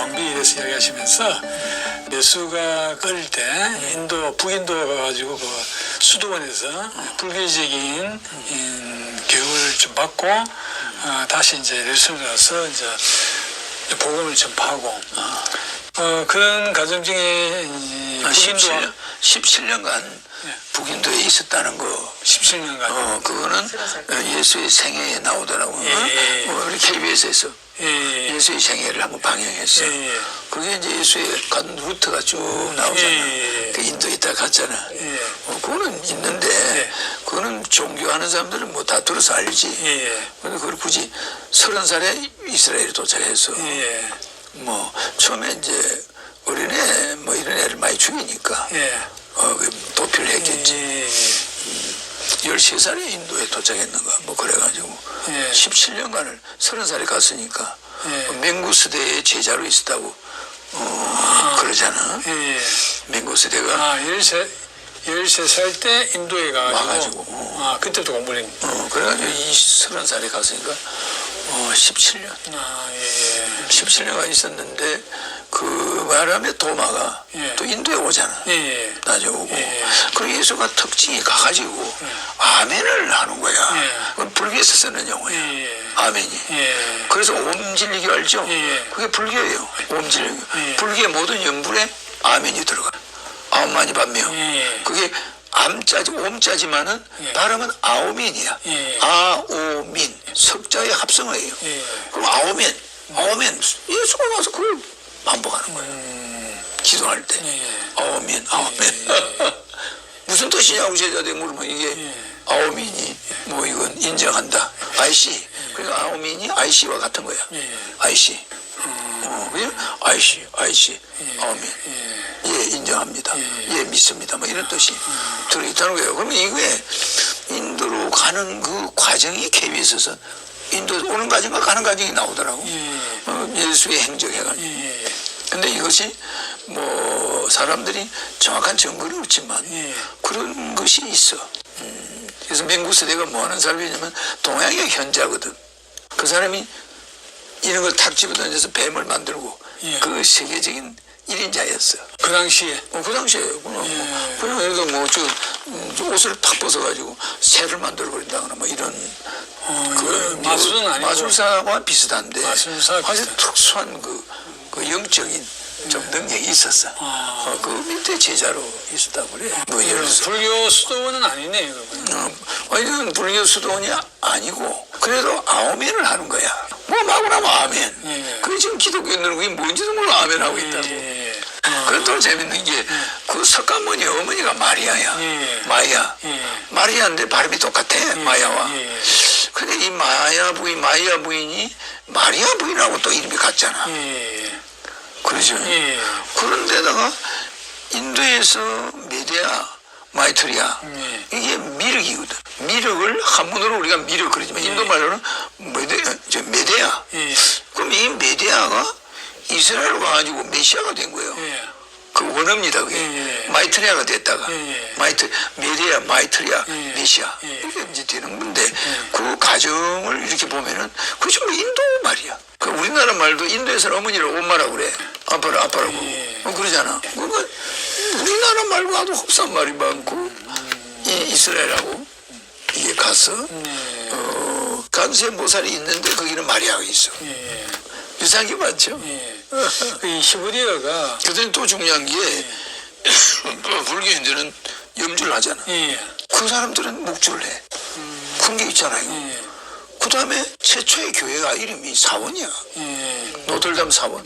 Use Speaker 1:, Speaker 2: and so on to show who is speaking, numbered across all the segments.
Speaker 1: 왕비에 대해서 이야기하시면서 예수가 어릴 때 인도 북인도에 가가지고 그 수도원에서 불교적인 교육을 좀 받고 다시 이제 예루살렘 가서 이제 복음을 전파하고 그런 과정 중에 북인도와
Speaker 2: 17년간 북인도에 있었다는 거.
Speaker 1: 17년간
Speaker 2: 그거는 예수의 생애에 나오더라고요. 우리 KBS에서 예수의 생애를 한번 방영했어. 그게 이제 예수의 간 루트가 쭉 나오잖아. 그 인도에 있다 갔잖아. 그거는 있는데 그거는 종교하는 사람들은 뭐 다 들어서 알지. 근데 그걸 굳이 30살에 이스라엘에 도착해서 뭐 처음에 이제 어린애 뭐 이런 애를 많이 죽이니까 그 도피를 했겠지. 13살에 인도에 도착했는가 뭐 그래가지고 17년간을 30살에 갔으니까 맹구스대의 제자로 있었다고 그러잖아. 맹구스대가
Speaker 1: 13살 때 인도에 가가지고 그때부터 공부를 했네.
Speaker 2: 그래가지고 30살에 갔으니까 17년 17년간 있었는데 그 바람에 도마가 또 인도에 오잖아. 나중에 오고 그리고 예수가 특징이 가가지고 아멘을 하는 거야. 그건 불교에서 쓰는 용어야. 아멘이. 그래서 옴질리교 알죠? 그게 불교예요. 옴질리교. 불교의 모든 연불에 아멘이 들어가. 아홉만이 반명. 그게 옴자지만은 발음은 아오민이야. 아오민. 석자의 합성어예요. 그럼 아오멘. 예수가 와서 그걸 반복하는 거예요. 기도할 때. 아오멘. 무슨 뜻이냐고 제자들이 물으면 이게 아오민이 뭐 이건 인정한다. 아이씨. 그러니까 아오민이 아이씨와 같은 거야. 아이씨. 그냥 아이씨. 아오민. 예, 인정합니다. 예, 믿습니다. 뭐 이런 뜻이 들어있다는 거예요. 그러면 이거에 인도로 가는 그 과정이 KBS에서 인도 오는 과정과 가는 과정이 나오더라고. 예수의 행적해가지고. 근데 이것이 뭐 사람들이 정확한 증거는 없지만 그런 것이 있어. 그래서 맹구스대가 뭐 하는 사람이냐면 동양의 현자거든. 그 사람이 이런 걸 탁 집어던져서 뱀을 만들고 그 세계적인 1인자였어.
Speaker 1: 그 당시에?
Speaker 2: 그 당시에. 그냥 예를 들어 뭐 옷을 탁 벗어가지고 새를 만들어버린다거나 뭐 이런.
Speaker 1: 그 마술은 아니고.
Speaker 2: 마술사와 비슷한데.
Speaker 1: 마술사
Speaker 2: 아주 특수한 그 영적인 좀 능력이 있었어. 그 밑에 제자로 있었다고 그래. 뭐 예를 들어서.
Speaker 1: 불교 수도원은 아니네,
Speaker 2: 이건 불교 수도원이 아니고, 그래도 아멘을 하는 거야. 뭐 마구나면 아멘. 그게 지금 기독교인들은 그게 뭔지도 몰라 아멘하고 있다고. 그것도 재밌는 게, 그 석가모니 어머니가 마리아야. 마이야. 마리아인데 발음이 똑같아, 마야와. 근데 이 마이아 부인이 마리아 부인하고 또 이름이 같잖아. 그러죠. 그런데다가 인도에서 메데아, 마이트리아, 이게 미륵이거든. 미륵을 한문으로 우리가 미륵 그러지만 인도 말로는 메데아. 그럼 이 메데아가 이스라엘로 가가지고 메시아가 된 거예요. 그 원어입니다. 그게 마이트리아가 됐다가 메데아, 마이트리아, 메시아 이렇게 이제 되는 건데 그 과정을 이렇게 보면은 그것이 뭐 인도 말이야. 그 우리나라 말도 인도에서는 어머니를 엄마라고 그래. 아빠라고. 그러잖아. 그러니까 우리나라 말고 아주 흡사한 말이 많고 이스라엘하고 이게 가서 간세 모살이 있는데 거기는 마리아가 있어. 유사한 게 많죠.
Speaker 1: 이 히브리어가
Speaker 2: 그다음에 또 중요한 게 불교인들은 염주를 하잖아. 그 사람들은 묵주를 해. 그런 게 있잖아요. 그 다음에 최초의 교회가 이름이 사원이야. 노들담 사원.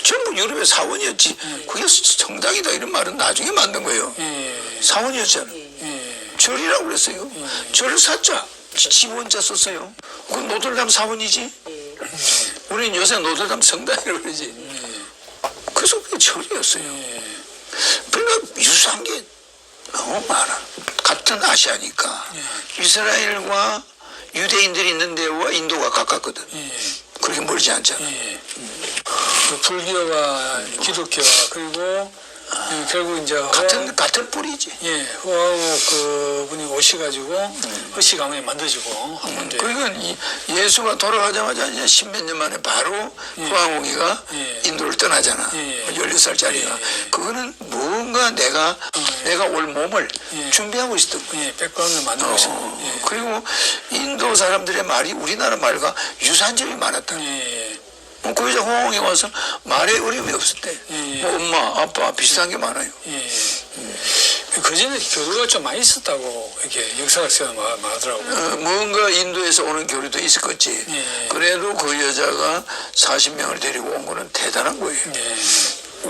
Speaker 2: 전부 유럽의 사원이었지. 그게 성당이다 이런 말은 나중에 만든 거예요. 사원이었잖아. 절이라고 그랬어요. 절 사자. 지원자 썼어요. 그건 노들담 사원이지. 우리는 요새 노들담 성당이라고 그러지. 그래서 그게 절이었어요. 그러니까 유사한 게 너무 많아. 같은 아시아니까. 이스라엘과 유대인들이 있는 데와 인도가 가깝거든. 그렇게 멀지 않잖아.
Speaker 1: 그 불교와 기독교와 그리고 결국 이제
Speaker 2: 같은 뿌리지.
Speaker 1: 예, 허황옥 그분이 오셔가지고 허씨 가문이 만들어지고 한 건데.
Speaker 2: 그러니까 예수가 돌아가자마자 이제 10몇 년 만에 바로 허황옥이가 인도를 떠나잖아. 16살짜리가. 그거는 뭔가 내가 올 몸을 준비하고 있었던 거야.
Speaker 1: 백그라운드를 만들고 있었고.
Speaker 2: 그리고 인도 사람들의 말이 우리나라 말과 유사한 점이 많았다. 그 여자 호황에 와서 말에 어려움이 없었대. 뭐 엄마, 아빠 비슷한 게 많아요.
Speaker 1: 그 전에 교류가 좀 많이 있었다고 이렇게 역사학자가 말하더라고요.
Speaker 2: 뭔가 인도에서 오는 교류도 있었겠지. 그래도 그 여자가 40명을 데리고 온 거는 대단한 거예요.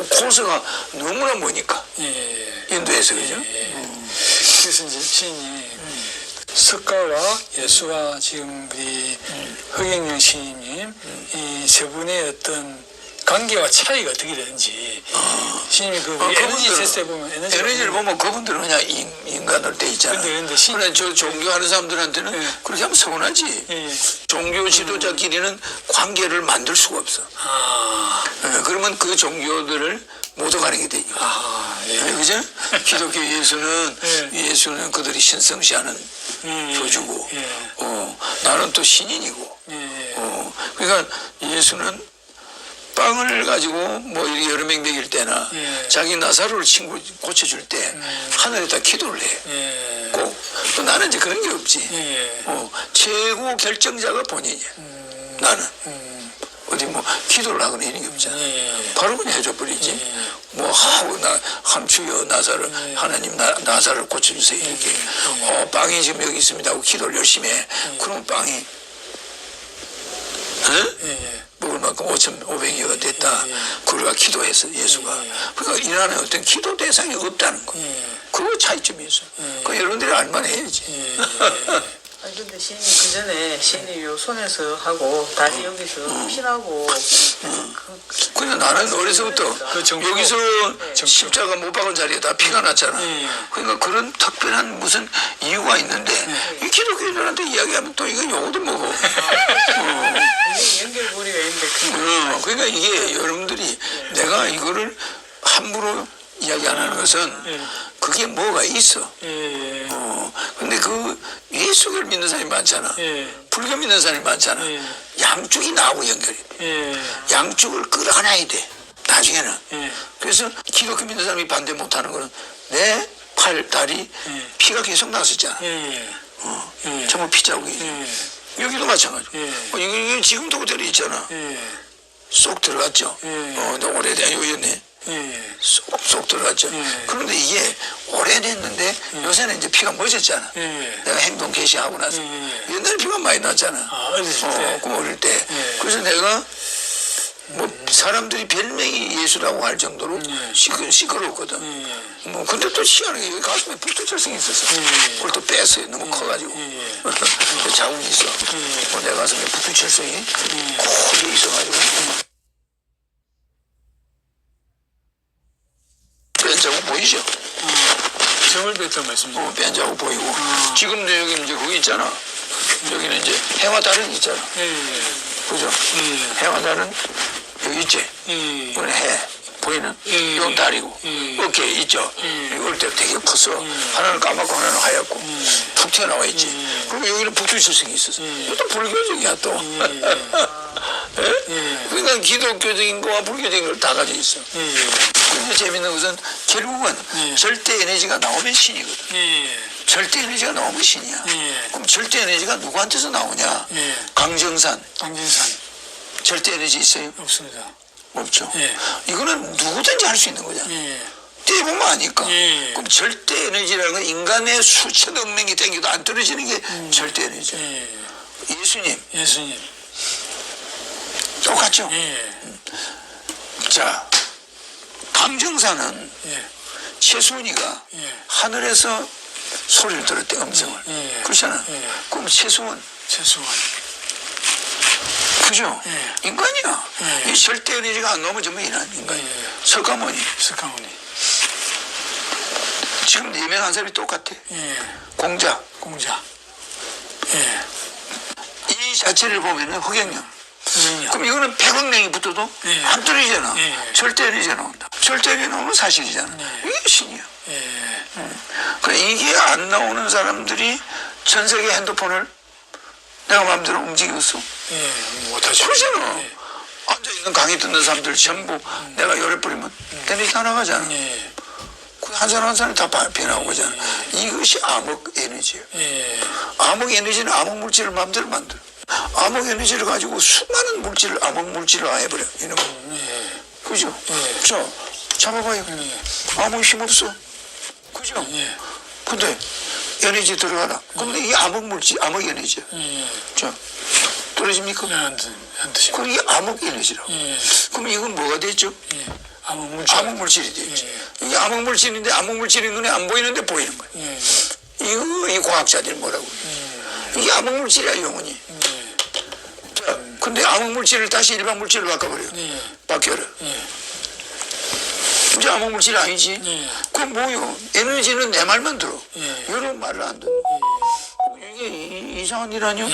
Speaker 2: 코스가 너무나 머니까. 인도에서 그죠?
Speaker 1: 그래서 이제 시인이 석가와 예수와 지금 우리 허경영 시인님 이 세 분의 어떤 관계와 차이가 어떻게 되는지 시인이 그 에너지 테스트에 보면
Speaker 2: 에너지를 보면 그분들은 그냥 인간으로 돼 있잖아.
Speaker 1: 근데
Speaker 2: 그래 저 종교하는 사람들한테는 그렇게 하면 서운하지. 종교 지도자끼리는 관계를 만들 수가 없어. 그러면 그 종교들을 못 오가는 게 되니까. 그죠? 기독교 예수는 그들이 신성시하는 교주고, 나는 또 신인이고, 그러니까 예수는 빵을 가지고 뭐 여러 명 먹일 때나 자기 나사로를 친구 고쳐줄 때 하늘에다 기도를 해. 꼭. 또 나는 이제 그런 게 없지. 최고 결정자가 본인이야. 나는. 어디 뭐 기도를 하거나 이런 게 없잖아. 바로 그냥 해줘 버리지. 뭐 하고 함추여 나사를 하나님 나사를 고쳐주세요 이렇게. 빵이 지금 여기 있습니다 하고 기도를 열심히 해. 그러면 빵이 먹을 만큼 5,500여가 됐다. 그러가 기도했어 예수가. 그러니까 이란에 어떤 기도 대상이 없다는 거. 그거 차이점이 있어. 그 여러분들이 알만 해야지.
Speaker 3: 아니 근데 시인이 그 전에 시인이 요 손에서 하고 다리 여기서 피나고
Speaker 2: 그냥 나는 어려서부터 여기서 십자가 못 박은 자리에 다 피가 났잖아. 그러니까 그런 특별한 무슨 이유가 있는데 이 기독교인들한테 이야기하면 또 이건 용어도 뭐고.
Speaker 3: 이게 연결고리가 있는데
Speaker 2: 그러니까 이게 여러분들이 내가 이거를 함부로 이야기 안 하는 것은 그게 뭐가 있어. 근데 그 예수를 믿는 사람이 많잖아. 불교 믿는 사람이 많잖아. 양쪽이 나하고 연결이 돼. 양쪽을 끌어안아야 돼. 나중에는. 그래서 기독교 믿는 사람이 반대 못하는 거는 내 팔, 다리 피가 계속 났었잖아. 정말 피자국이. 여기도 마찬가지고. 이게 지금도 그대로 있잖아. 쏙 들어갔죠. 오래된 요였네. 쏙 들어갔죠. 그런데 이게 오래됐는데 요새는 이제 피가 멎었잖아. 내가 행동 개시하고 나서. 옛날에 피가 많이 났잖아. 그 어릴 때. 그래서 내가 뭐 사람들이 별명이 예수라고 할 정도로 시끄러웠거든. 근데 또 희한하게 여기 가슴에 북두철성이 있었어. 그걸 또 뺐어요. 너무 커가지고. 자국이 있어. 내 가슴에 북두철성이 크게 있어가지고. 뺀 자국 보이죠?
Speaker 1: 점을 뺐단 말씀이죠.
Speaker 2: 뺀 자국 보이고. 지금도 여기 이제 거기 있잖아. 여기는 이제 해와 달은 있잖아. 그죠? 해와 달은 여기 있지? 이건 해. 보이는? 이건 달이고. 어깨 있죠? 이걸 때 되게 컸어. 하나는 까맣고 하나는 하얗고. 툭 튀어나와 있지. 그리고 여기는 북두칠성이 있었어. 이것도 불교적이야 또. 그러니까 기독교적인 거와 불교적인 걸 다 가지고 있어. 근데 재밌는 것은 결국은 절대 에너지가 나오면 신이거든. 절대 에너지가 나오면 신이야. 그럼 절대 에너지가 누구한테서 나오냐? 강정산. 절대 에너지 있어요?
Speaker 1: 없습니다.
Speaker 2: 없죠. 이거는 누구든지 할 수 있는 거잖아. 떼보면 아니까. 그럼 절대 에너지라는 건 인간의 수천 명이 땡겨도 안 떨어지는 게 절대 에너지야. 예수님. 똑같죠? 자, 강정사는 최수원이가 하늘에서 소리를 들었대, 음성을. 그렇잖아. 그럼 최수원. 그죠? 인간이야. 이 절대 에너지가 안 나오면 전부 인간이야. 석가모니. 지금 유명한 사람이 똑같아. 공자. 이 자체를 보면은 허경영. 그럼 이거는 100억 냉이 붙어도
Speaker 1: 예.
Speaker 2: 안 떨어지잖아.
Speaker 1: 예.
Speaker 2: 절대 에너지가 나온다. 절대 에너지 나오는 사실이잖아. 이게 신이야. 그러니까 이게 안 나오는 사람들이 전 세계 핸드폰을 내가 마음대로 움직였어.
Speaker 1: 못하죠.
Speaker 2: 그러잖아. 앉아있는 강의 듣는 사람들 전부 내가 열어버리면 에너지 다 나가잖아. 한 사람 한 사람 다 변하고 그러잖아. 이것이 암흑 에너지예요. 암흑 에너지는 암흑 물질을 마음대로 만들어. 암흑 에너지를 가지고 수많은 물질을 암흑 물질을 해버려. 이놈. 그죠? 자, 잡아봐요. 아무 힘 없어. 그죠? 근데 에너지 들어가라. 근데 이게 암흑 물질, 암흑 에너지야. 자, 떨어집니까?
Speaker 1: 안 드시고.
Speaker 2: 그럼 이게 암흑 에너지라고. 그럼 이건 뭐가 됐죠?
Speaker 1: 암흑 물질.
Speaker 2: 암흑 물질이 됐지. 이게 암흑 물질인데 암흑 물질이 눈에 안 보이는데 보이는 거야. 이거 이 과학자들이 뭐라고? 이게 암흑 물질이야 영혼이. 자, 근데 암흑 물질을 다시 일반 물질로 바꿔버려. 바뀌어라. 이제 암흑 물질이 아니지. 그럼 뭐요? 에너지는 내 말만 들어. 여러분 말을 안 들어. 이게 이상한 일 아니요?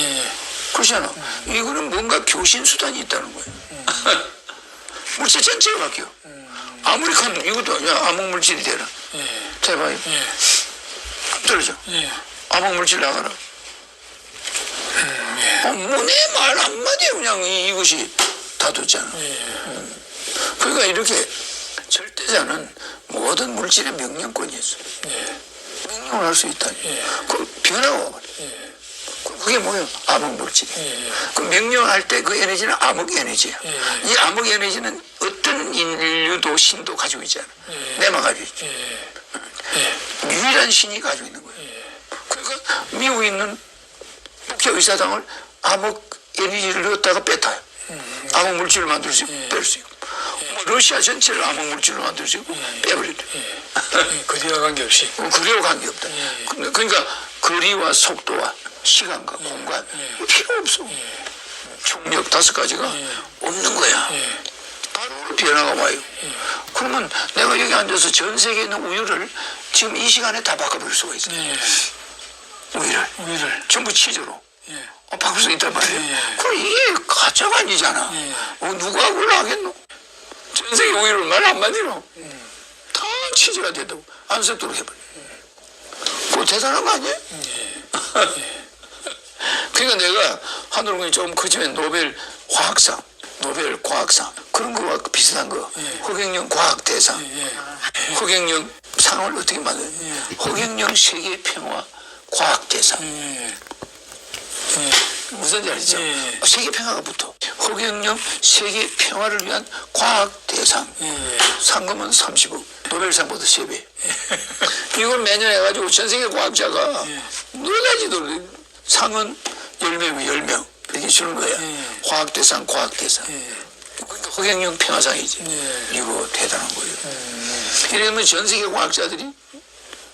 Speaker 2: 그렇잖아. 이거는 뭔가 교신 수단이 있다는 거예요. 물질 전체가 바뀌어. 아무리 큰 이것도 야 암흑 물질이 되라. 해봐요. 떨어져. 암흑 물질 나가라. 뭐 내 말 한마디에 그냥 이것이 다 됐잖아. 그러니까 이렇게 절대자는 모든 물질의 명령권이 있어. 명령을 할 수 있다니. 그럼 변화가 와버려. 그게 뭐예요? 암흑 물질. 그 명령할 때 그 에너지는 암흑 에너지야. 이 암흑 에너지는 어떤 인류도 신도 가지고 있지 않아. 내만 가지고 있지. 유일한 신이 가지고 있는 거예요. 그러니까 미국에 있는 국제의사당을 암흑 에너지를 넣었다가 뺐다요. 암흑 물질을 만들 수 있고 뺄 수 있고. 뭐 러시아 전체를 암흑 물질로 만들 수 있고 빼버렸대.
Speaker 1: 거리와 관계없이.
Speaker 2: 거리와 관계없다. 그러니까 거리와 속도와 시간과 공간 필요 없어. 총력 5가지가 없는 거야. 바로 변화가 와요. 그러면 내가 여기 앉아서 전 세계에 있는 우유를 지금 이 시간에 다 바꿔버릴 수가 있어. 우유를 전부 치즈로 바꿀 수 있단 말이에요. 그럼 이게 가짜가 아니잖아. 누가 그걸 하겠노? 전 세계 우유를 말 한마디로 다 치즈가 된다고 안 섞도록 해버려. 그거 대단한 거 아니에요? 그러니까 내가 하늘공이 좀 크지만 노벨 과학상 그런 거와 비슷한 거. 허경영 과학대상. 허경영 상을 어떻게 만드냐. 허경영 세계평화 과학대상. 무슨 말이죠? 세계평화가 붙어. 허경영 세계평화를 위한 과학대상. 상금은 30억. 노벨상보다 3배. 이걸 매년 해가지고 전 세계 과학자가 너가지도 상은 10명이면 10명 이렇게 주는 거야. 과학대상. 그러니까 허경영 평화상이지. 이거 대단한 거예요. 이러면 전 세계 과학자들이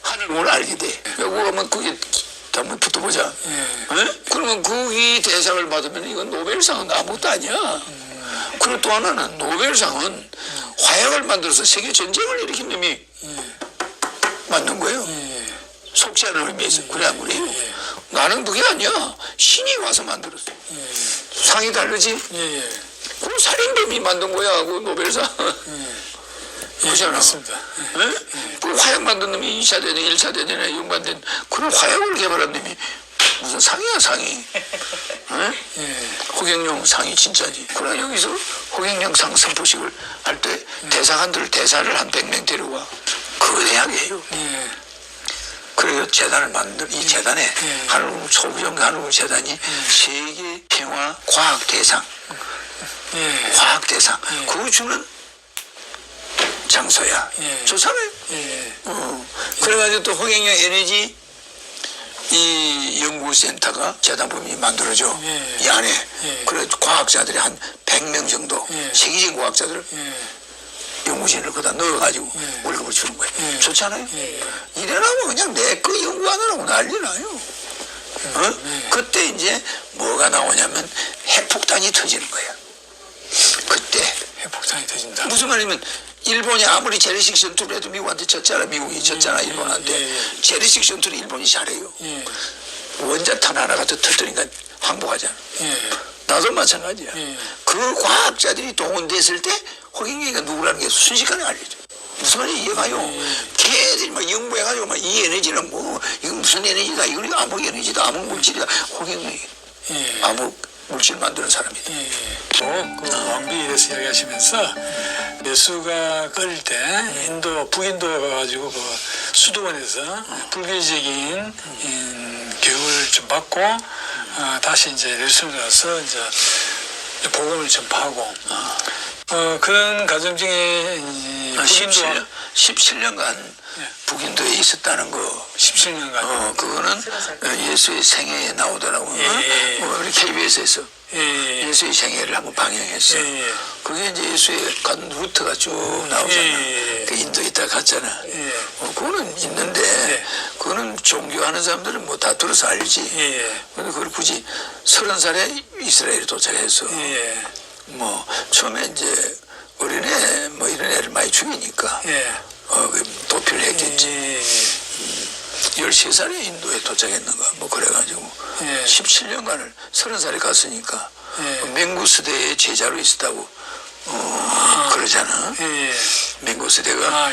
Speaker 2: 하늘을 알게 돼. 여기 가면 그게 한번 붙어보자. 그러면 거기 대상을 받으면 이건 노벨상은 아무것도 아니야. 그리고 또 하나는 노벨상은 화약을 만들어서 세계 전쟁을 일으킨 놈이 만든 거예요. 속지 않은 의미에서. 그래 안 그래요? 나는 그게 아니야. 신이 와서 만들었어. 상이 다르지? 그럼 살인범이 만든 거야. 그 노벨상. 그렇잖아.
Speaker 1: 맞습니다.
Speaker 2: 그 화약 만든 놈이 2차 대전, 1차 대전에 연관된 그런 화약을 개발한 놈이 무슨 상이야, 상이. 허경영 상이 진짜지. 그래 여기서 허경영 상 선포식을 할 때 대상한들 대사를 한 100명 데려와. 그거 대학이에요. 그래서 재단을 이 재단에 한국 소부정 한국 재단이 세계 평화 과학 대상, 그거 주는 장소야. 좋잖아요. 그래가지고 또 허경영 에너지 이 연구센터가 재단법인이 만들어져. 이 안에 그래 과학자들이 한 100명 정도 세계적인 과학자들을 연구진을 거기다 넣어가지고 월급을 주는 거예요. 좋잖아요. 이래라면 그냥 내 거 연구하느라고 난리 나요. 그때 이제 뭐가 나오냐면 핵폭탄이 터지는 거예요. 그때
Speaker 1: 핵폭탄이 터진다.
Speaker 2: 무슨 말이냐면 일본이 아무리 재래식 전투를 해도 미국한테 졌잖아. 미국이 졌잖아. 일본한테. 재래식 전투를 일본이 잘해요. 원자탄 하나가 더 터뜨리니까 항복하잖아. 나도 마찬가지야.
Speaker 1: 예.
Speaker 2: 그 과학자들이 동원됐을 때 호갱이가 누구라는 게 순식간에 알려져. 무슨 말인지 이해가요? 걔들이 막 연구해가지고 막 이 에너지는 뭐 이거 무슨 에너지다, 이건 암흑 에너지다, 암흑 물질이다. 호갱이 암흑 물질 만드는 사람이다.
Speaker 1: 그 왕비에 대해서 이야기하시면서 예수가 어릴 때 인도 북인도에 가가지고 그 수도원에서 불교적인 교육을 좀 받고 다시 이제 예수를 가서 이제 복음을 전파하고 그런 과정 중에 북인도
Speaker 2: 17년간 북인도에 있었다는 거.
Speaker 1: 17년간
Speaker 2: 그거는 예수의 생애에 나오더라고. 우리 KBS에서 예수의 생애를 한번 방영했어. 그게 이제 예수의 간 루트가 쭉 나오잖아. 그 인도에 있다 갔잖아. 그거는 있는데 그거는 종교하는 사람들은 뭐 다 들어서 알지. 근데 그걸 굳이 30살에 이스라엘에 도착해서 뭐 처음에 이제 어린애 뭐 이런 애를 많이 죽이니까 그 도피를 했겠지. 13살에 인도에 도착했는가 뭐 그래가지고 17년간을 30살에 갔으니까 맹구스대의 제자로 있었다고 그러잖아. 맹구스대가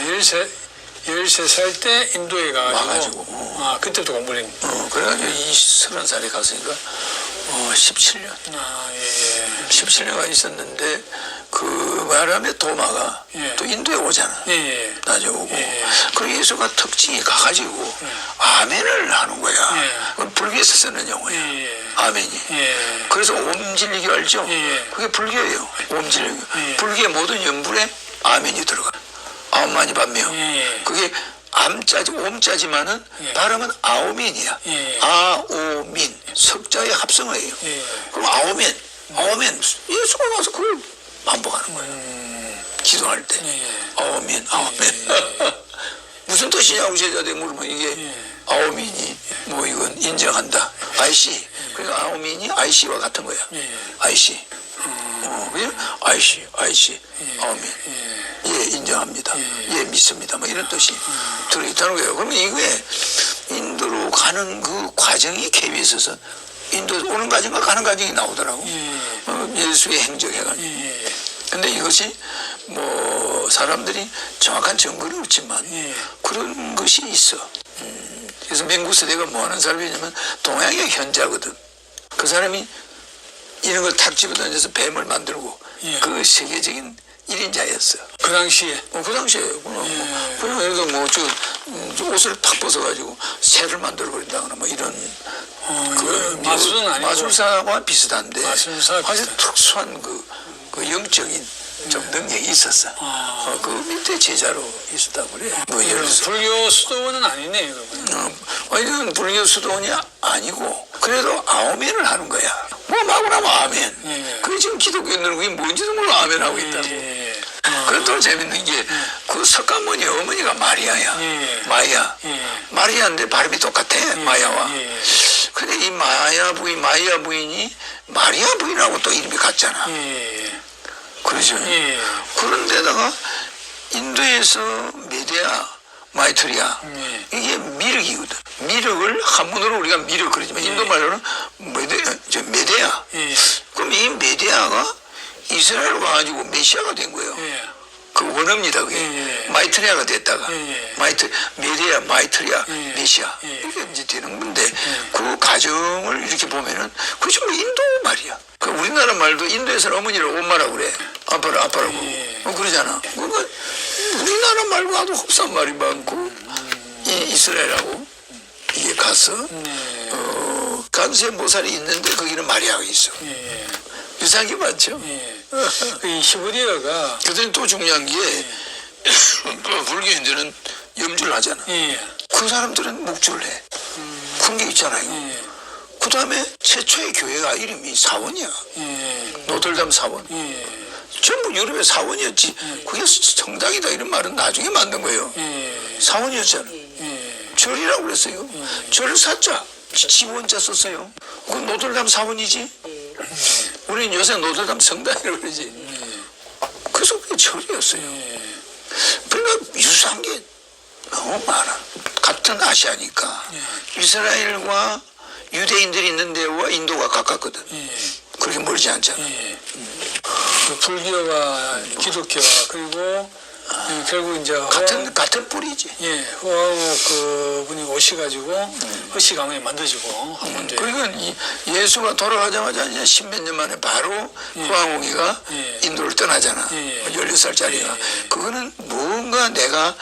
Speaker 1: 13살 때 인도에
Speaker 2: 와가지고
Speaker 1: 그때부터 공부를 했
Speaker 2: 그래가지고 30살에 갔으니까 17년 17년간 있었는데 그 말하면 도마가 또 인도에 오잖아. 나중에 오고 그리고 예수가 특징이 가가지고 아멘을 하는 거야. 그건 불교에서 쓰는 용어야. 아멘이. 그래서 옴질리기 알죠? 그게 불교예요. 옴질리기. 불교의 모든 연불에 아멘이 들어가. 아홉만이 반명. 그게 암자지 옴자지만은 발음은 아오민이야. 아오민 석자의 합성어예요. 그럼 아오멘 예수가 와서 그걸 반복하는 거예요. 기도할 때 아오멘 무슨 뜻이냐고 제자들이 물으면 이게 아오민이 뭐 이건 인정한다. 아이씨. 그러니까 아오민이 아이씨와 같은 거야. 아이씨. 그냥 아이씨 아오민. 예, 인정합니다. 예, 믿습니다. 뭐 이런 뜻이 들어있다는 거예요. 그러면 이거에 인도로 가는 그 과정이 KBS에서 인도 오는 과정과 가는 과정이 나오더라고. 예수의 행적해가지고. 근데 이것이 뭐 사람들이 정확한 증거는 없지만 그런 것이 있어. 그래서 맹구스대가 뭐 하는 사람이냐면 동양의 현자거든. 그 사람이 이런 걸 탁 집어던져서 뱀을 만들고 그 세계적인 1인자였어.
Speaker 1: 그 당시에?
Speaker 2: 그 당시에. 그럼 예를 들어 뭐, 옷을 탁 벗어가지고 새를 만들어버린다거나 뭐 이런.
Speaker 1: 마술은 아니고.
Speaker 2: 마술사와 비슷한데.
Speaker 1: 마술사
Speaker 2: 아주 특수한 그 영적인 좀 능력이 있었어. 그 밑에 제자로 있었다고 그래. 뭐 예를 들어서.
Speaker 1: 불교 수도원은 아니네,
Speaker 2: 이건 불교 수도원이 아니고, 그래도 아멘을 하는 거야. 뭐 마구나면 아멘. 그게 지금 기독교인들은 그게 뭔지도 몰라 아멘하고 있다고. 그것도 재밌는 게, 그 석가모니 어머니가 마리아야. 마이야. 마리아인데 발음이 똑같아, 마야와. 근데 이 마이아 부인이 마리아 부인하고 또 이름이 같잖아. 그러죠. 그런데다가 인도에서 메데아, 마이트리아, 이게 미륵이거든. 미륵을 한문으로 우리가 미륵 그러지만 인도 말로는 메데아. 그럼 이 메데아가 이스라엘로 가가지고 메시아가 된 거예요. 그 원어입니다. 그게 마이트리아가 됐다가 메데아, 마이트리아, 메시아 이렇게 이제 되는 건데 그 과정을 이렇게 보면은 그게 뭐 인도 말이야. 그 우리나라 말도 인도에서는 어머니를 엄마라고 그래. 아빠라고. 그러잖아. 그러니까 우리나라 말고 아주 흡사한 말이 많고 이스라엘하고 이게 가서 간세 모살이 있는데 거기는 마리아가 있어. 유사한 게 많죠.
Speaker 1: 이 히브리어가
Speaker 2: 그다음에 또 중요한 게 불교인들은 염주를 하잖아. 그 사람들은 묵주를 해. 그런 게 있잖아요. 그 다음에 최초의 교회가 이름이 사원이야. 노들담 사원. 전부 유럽의 사원이었지. 그게 성당이다 이런 말은 나중에 만든 거예요. 사원이었잖아. 절이라고 그랬어요. 절 사자. 지원자 썼어요. 그건 노들담 사원이지. 우리는 요새 노들담 성당이라고 그러지. 그래서 그게 절이었어요. 그러니까 유사한 게 너무 많아. 같은 아시아니까. 이스라엘과 유대인들이 있는 데와 인도가 가깝거든. 그렇게 멀지 않잖아.
Speaker 1: 예. 그 불교와 기독교와 그리고 결국 이제
Speaker 2: 같은 뿌리지.
Speaker 1: 예, 호황옥 그 분이 오셔가지고 허씨가문이 만들어지고 한 번도.
Speaker 2: 그러니까 예수가 돌아가자마자 이제 10몇 년 만에 바로 호황옥이가 인도를 떠나잖아. 16살짜리가. 그거는 뭔가 내가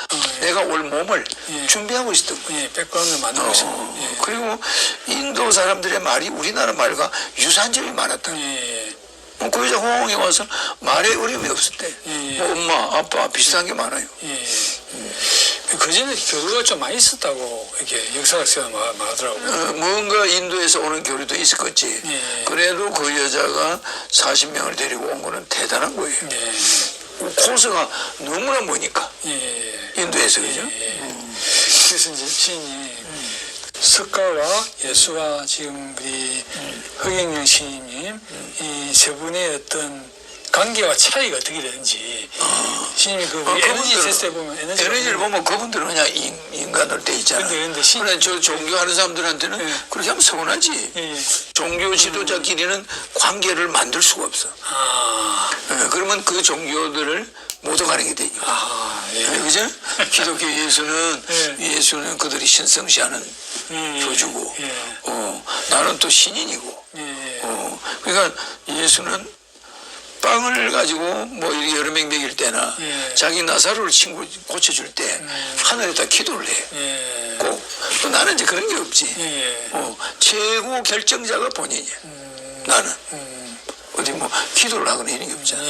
Speaker 2: 올 몸을 준비하고 있었던 거야.
Speaker 1: 백그라운드 만들고 있어요.
Speaker 2: 그리고 인도 사람들의 말이 우리나라 말과 유사한 점이 많았다. 그 여자 호황에 와서 말에 어려움이 없었대. 뭐 엄마, 아빠 비슷한 게 많아요.
Speaker 1: 그 전에 교류가 좀 많이 있었다고 이렇게 역사학자가 말하더라고요.
Speaker 2: 뭔가 인도에서 오는 교류도 있었겠지. 그래도 그 여자가 40명을 데리고 온 거는 대단한 거예요. 코스가 너무나 머니까. 인도에서, 그죠?
Speaker 1: 그래서 이제 시인이 석가와 예수와 지금 우리 허경영 시인님 이 세 분의 어떤 관계와 차이가 어떻게 되는지 시인이 그 에너지 테스트에 보면
Speaker 2: 에너지를 보면 그분들은 그냥 인간으로 돼 있잖아.
Speaker 1: 근데
Speaker 2: 그래 저 종교하는 사람들한테는 그렇게 하면 서운하지. 종교 지도자끼리는 관계를 만들 수가 없어. 그러면 그 종교들을 모독하는 게 되니까. 그죠? 기독교 예수는 그들이 신성시하는 교주고, 나는 또 신인이고, 그러니까 예수는 빵을 가지고 뭐 이렇게 여러 명 먹일 때나 자기 나사로를 친구 고쳐줄 때 하늘에다 기도를 해. 꼭. 또 나는 이제 그런 게 없지. 최고 결정자가 본인이야. 나는. 어디 뭐 기도를 하거나 이런 게 없잖아.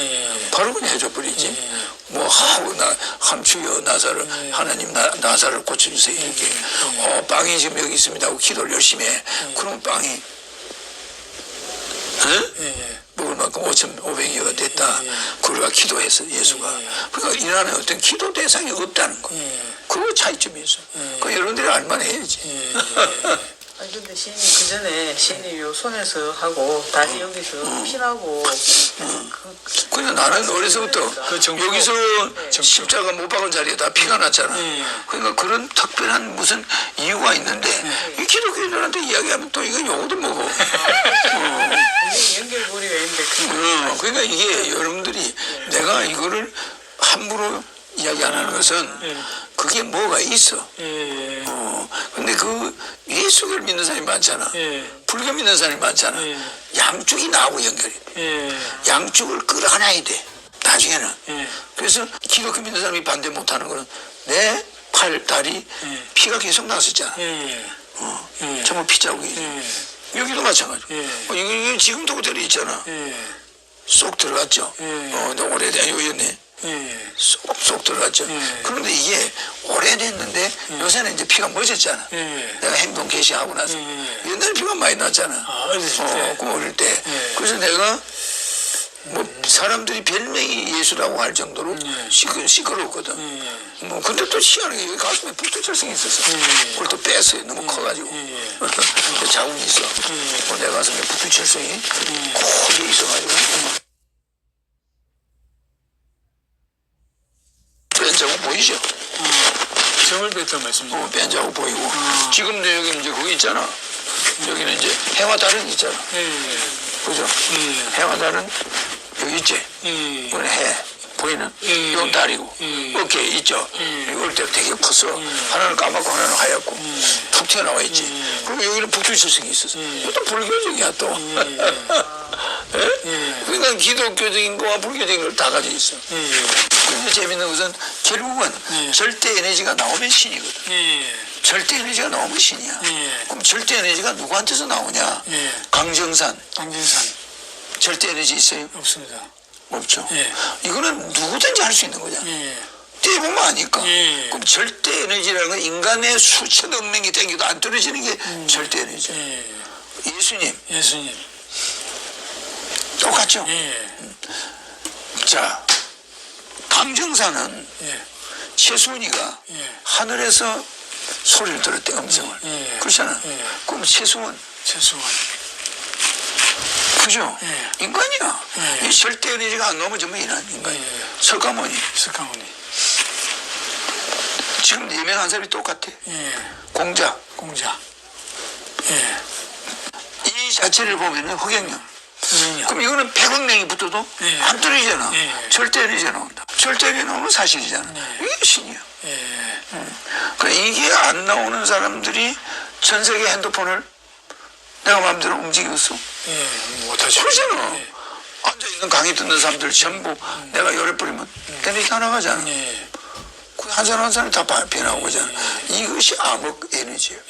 Speaker 2: 바로 그냥 해줘 버리지. 뭐 하고 함추여 나사를 하나님 나사를 고쳐주세요 이렇게. 빵이 지금 여기 있습니다 하고 기도를 열심히 해. 그러면 빵이 먹을 만큼 5,500여가 됐다. 그러가 기도했어 예수가. 그러니까 이란에 어떤 기도 대상이 없다는 거. 그거 차이점이 있어. 그 여러분들이 알만 해야지.
Speaker 3: 아니 근데 시인이 그 전에 시인이 요 손에서 하고 다리 여기서 피나고
Speaker 2: 그냥 나는 어려서부터 여기서 십자가 못 박은 자리에 다 피가 났잖아. 그러니까 그런 특별한 무슨 이유가 있는데 이 기독교인들한테 이야기하면 또 이거 용어도 먹어.
Speaker 3: 이게 연결고리가 있는데
Speaker 2: 그러니까 이게 여러분들이 내가 이거를 함부로 이야기 안 하는 것은 그게 뭐가 있어. 근데 그 예수를 믿는 사람이 많잖아. 불교 믿는 사람이 많잖아. 양쪽이 나하고 연결이 돼. 양쪽을 끌어안아야 돼. 나중에는. 그래서 기독교 믿는 사람이 반대 못하는 거는 내 팔, 다리 피가 계속 났었잖아. 정말 피자국이지. 여기도 마찬가지고. 이게 지금도 그대로 있잖아. 쏙 들어갔죠. 오래된 요였네. 쏙 들어갔죠. 그런데 이게 오래됐는데 요새는 이제 피가 멎었잖아. 내가 행동 개시하고 나서. 옛날에 피가 많이 났잖아. 그 어릴 때. 그래서 내가 뭐 사람들이 별명이 예수라고 할 정도로 시끄러웠거든. 뭐 근데 또 희한하게 여기 가슴에 북두철성이 있었어. 그걸 또 뺐어요. 너무 커가지고. 자국이 있어. 내 가슴에 북두철성이 크게 있어가지고. 뺀 자국 보이죠?
Speaker 1: 점을 뺐단 말씀이죠.
Speaker 2: 뺀 자국 보이고. 지금도 여기 이제 거기 있잖아. 여기는 이제 해와 달은 있잖아. 그죠? 해와 달은 여기 있지? 이건 해. 보이는? 이건 달이고. 어깨 있죠? 이걸 때 되게 컸어. 하나는 까맣고 하나는 하얗고. 툭 튀어나와 있지. 그리고 여기는 북두칠성이 있었어. 이것도 불교적이야 또. 그러니까 기독교적인 거와 불교적인 걸 다 가지고 있어. 근데 재밌는 것은 결국은 절대 에너지가 나오면 신이거든. 절대 에너지가 나오면 신이야. 그럼 절대 에너지가 누구한테서 나오냐? 강정산. 절대 에너지 있어요?
Speaker 1: 없습니다.
Speaker 2: 없죠. 이거는 누구든지 할 수 있는 거잖아. 떼보면 아니까. 그럼 절대 에너지라는 건 인간의 수천억 명이 땡겨도 안 떨어지는 게 절대 에너지야. 예수님. 똑같죠? 자, 강정사는 최수원이가 하늘에서 소리를 들었대, 음성을. 그렇잖아. 그럼 최수원. 그죠? 인간이야. 이 절대 에너지가 안 나오면 정말 인간이야. 석가모니. 지금 유명한 사람이 똑같아. 공자. 이 자체를 보면은 허경영. 그럼 이거는 100억 냉이 붙어도
Speaker 1: 예.
Speaker 2: 안 떨어지잖아.
Speaker 1: 예.
Speaker 2: 절대 에너지가 나온다. 절대 에너지 나오는 사실이잖아. 이게 신이야. 그러니까 이게 안 나오는 사람들이 전 세계 핸드폰을 내가 마음대로 움직였어.
Speaker 1: 못하죠.
Speaker 2: 그러잖아. 앉아있는 강의 듣는 사람들 전부 내가 열어버리면 에너지 다 나가잖아. 한 사람 한 사람이 다 변하고 그러잖아. 이것이 암흑 에너지예요.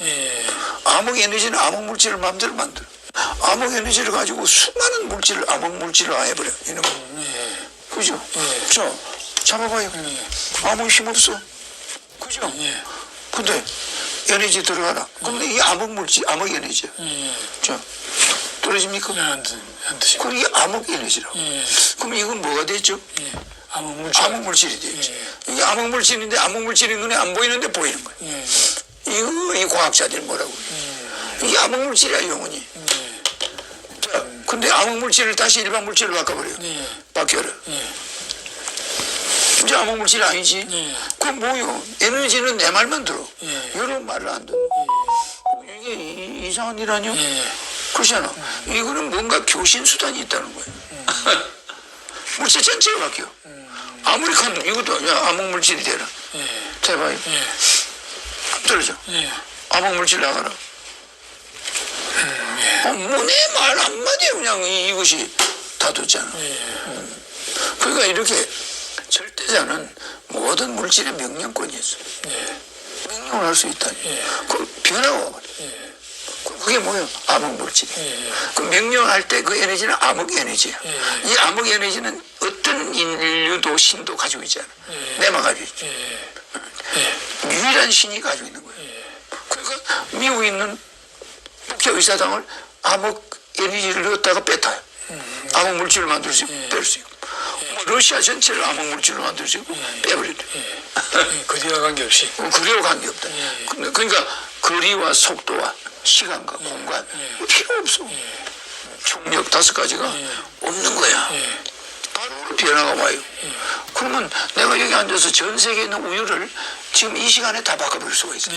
Speaker 2: 암흑 에너지는 암흑 물질을 마음대로 만들어. 암흑 에너지를 가지고 수많은 물질을 암흑 물질을 해버려. 이놈. 그죠? 자, 잡아봐요. 아무 힘 없어. 그죠? 근데 에너지 들어가라. 근데 이게 암흑 물질, 암흑 에너지야. 자, 떨어집니까?
Speaker 1: 안 드시고.
Speaker 2: 그럼 이게 암흑 에너지라고. 그럼 이건 뭐가 됐죠?
Speaker 1: 암흑 물질.
Speaker 2: 암흑 물질이 되죠. 이게 암흑 물질인데 암흑 물질이 눈에 안 보이는데 보이는 거예요. 이거 이 과학자들이 뭐라고 그래요? 이게 암흑 물질이야 영혼이. 자, 근데 암흑 물질을 다시 일반 물질로 바꿔버려요. 바뀌어라. 이제 암흑 물질이 아니지. 그럼 뭐요? 에너지는 내 말만 들어. 여러분 말을 안 들어. 이게 이상한 일 아니요? 그렇잖아. 이거는 뭔가 교신 수단이 있다는 거예요. 물질 전체가 바뀌어. 아무리 큰 이것도 야 암흑 물질이 되라. 해봐요. 떨어져. 암흑 물질 나가라. 뭐 내 말 한마디에 그냥 이것이 다 됐잖아. 그러니까 이렇게 절대자는 모든 물질의 명령권이 있어. 명령을 할 수 있다니. 그럼 변화가 와버려. 그게 뭐예요? 암흑 물질. 그 명령할 때 그 에너지는 암흑 에너지야. 이 암흑 에너지는 어떤 인류도 신도 가지고 있지 않아. 내만 가지고 있지. 유일한 신이 가지고 있는 거예요. 그러니까 미국에 있는 국제의사당을 암흑 에너지를 넣었다가 뺐어요. 암흑 물질을 만들 수 있고 뺄 수 있고. 뭐 러시아 전체를 암흑 물질로 만들 수 있고 빼버렸대.
Speaker 1: 거리와 관계없이.
Speaker 2: 거리와 관계없다. 그러니까 거리와 속도와 시간과 공간 필요 없어. 총력 5가지가 없는 거야. 바로 변화가 와요. 그러면 내가 여기 앉아서 전 세계에 있는 우유를 지금 이 시간에 다 바꿔버릴 수가 있어.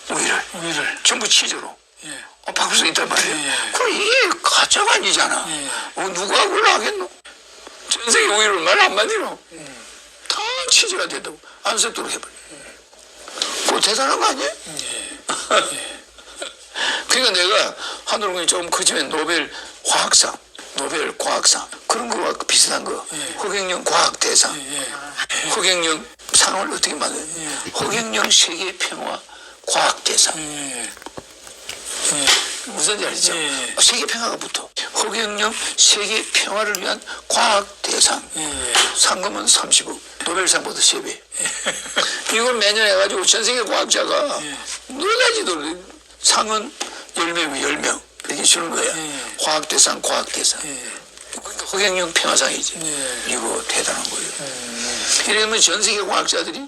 Speaker 2: 우유를 전부 치즈로 바꿀 수 있단 말이에요. 그럼 이게 가짜가 아니잖아. 누가 그걸 하겠노? 전 세계 우유를 말 한마디로 다 치즈가 된다고 안 섞도록 해버려. 그거 대단한 거 아니에요? 그러니까 내가 하늘공이 조금 커지면 노벨 화학상, 노벨 과학상 그런 거와 비슷한 거. 허경영 과학대상, 허경영 상을 어떻게 만들어요? 허경영 세계 평화 과학대상. 무슨 말이죠? 세계 평화가 붙어. 허경영 세계 평화를 위한 과학대상. 상금은 30억. 노벨상보다 3배. 이걸 매년 해가지고 전 세계 과학자가 너가지도 상은 10명이면 10명 이렇게 주는 거야. 과학대상, 과학대상. 그러니까 허경영 평화상이지. 이거 대단한 거예요. 이러면 전 세계 과학자들이